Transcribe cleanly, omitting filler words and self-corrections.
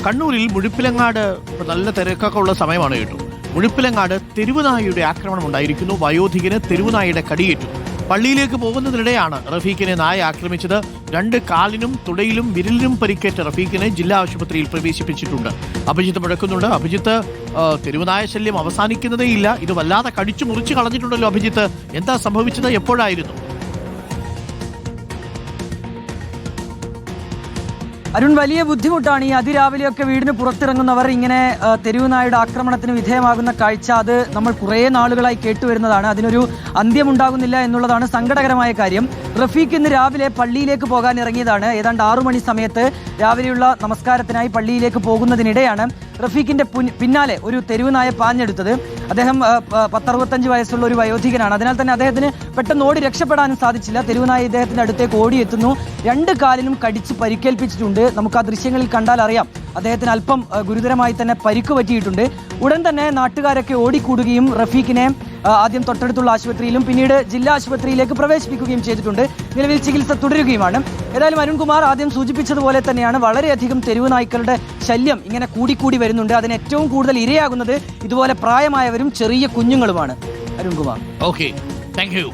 കണ്ണൂരിൽ മുഴുപ്പിലങ്ങാട് നല്ല തിരക്കൊക്കെ ഉള്ള സമയമാണ് കേട്ടോ. മുഴുപ്പിലങ്ങാട് തെരുവുനായയുടെ ആക്രമണം ഉണ്ടായിരിക്കുന്നു. വയോധികന് തെരുവുനായയുടെ കടിയേറ്റു. പള്ളിയിലേക്ക് പോകുന്നതിനിടെയാണ് റഫീഖിനെ നായ ആക്രമിച്ചത്. 2 കാലിനും തുടയിലും വിരലിനും പരിക്കേറ്റ റഫീഖിനെ ജില്ലാ ആശുപത്രിയിൽ പ്രവേശിപ്പിച്ചിട്ടുണ്ട്. അഭിജിത്ത് മുഴക്കുന്നുണ്ട്. അഭിജിത്ത്, തെരുവുനായ ശല്യം അവസാനിക്കുന്നതേയില്ല. ഇത് വല്ലാതെ കടിച്ചു മുറിച്ച് കളഞ്ഞിട്ടുണ്ടല്ലോ അഭിജിത്ത്. എന്താ സംഭവിച്ചത്? എപ്പോഴായിരുന്നു? അരുൺ, വലിയ ബുദ്ധിമുട്ടാണ് ഈ അതിരാവിലെയൊക്കെ വീടിന് പുറത്തിറങ്ങുന്നവർ ഇങ്ങനെ തെരുവുനായുടെ ആക്രമണത്തിന് വിധേയമാകുന്ന കാഴ്ച. അത് നമ്മൾ കുറേ നാളുകളായി കേട്ടുവരുന്നതാണ്. അതിനൊരു അന്ത്യമുണ്ടാകുന്നില്ല എന്നുള്ളതാണ് സങ്കടകരമായ കാര്യം. റഫീഖ് ഇന്ന് രാവിലെ പള്ളിയിലേക്ക് പോകാൻ ഇറങ്ങിയതാണ്. ഏതാണ്ട് 6 മണി സമയത്ത് രാവിലെയുള്ള നമസ്കാരത്തിനായി പള്ളിയിലേക്ക് പോകുന്നതിനിടെയാണ് റഫീഖിന്റെ പിന്നാലെ ഒരു തെരുവുനായ പാഞ്ഞെടുത്തത്. അദ്ദേഹം 65 വയസ്സുള്ള ഒരു വയോധികനാണ്. അതിനാൽ തന്നെ അദ്ദേഹത്തിന് പെട്ടെന്ന് ഓടി രക്ഷപ്പെടാനും സാധിച്ചില്ല. തെരുവുനായ ഇദ്ദേഹത്തിന്റെ അടുത്തേക്ക് ഓടിയെത്തുന്നു. 2 കാലിനും കടിച്ച് പരിക്കേൽപ്പിച്ചിട്ടുണ്ട്. നമുക്ക് ആ ദൃശ്യങ്ങളിൽ കണ്ടാൽ അറിയാം അദ്ദേഹത്തിന് അല്പം ഗുരുതരമായി തന്നെ പരിക്ക് പറ്റിയിട്ടുണ്ട്. ഉടൻ തന്നെ നാട്ടുകാരൊക്കെ ഓടിക്കൂടുകയും റഫീഖിനെ ആദ്യം തൊട്ടടുത്തുള്ള ആശുപത്രിയിലും പിന്നീട് ജില്ലാ ആശുപത്രിയിലേക്ക് പ്രവേശിപ്പിക്കുകയും ചെയ്തിട്ടുണ്ട്. നിലവിൽ ചികിത്സ തുടരുകയുമാണ്. ഏതായാലും അരുൺകുമാർ ആദ്യം സൂചിപ്പിച്ചതുപോലെ തന്നെയാണ് വളരെയധികം തെരുവ് നായ്ക്കളുടെ ശല്യം ഇങ്ങനെ കൂടിക്കൂടി വരുന്നുണ്ട്. അതിന് ഏറ്റവും കൂടുതൽ ഇരയാകുന്നത് ഇതുപോലെ പ്രായമായവരും ചെറിയ കുഞ്ഞുങ്ങളുമാണ്. അരുൺകുമാർ. Okay, thank U.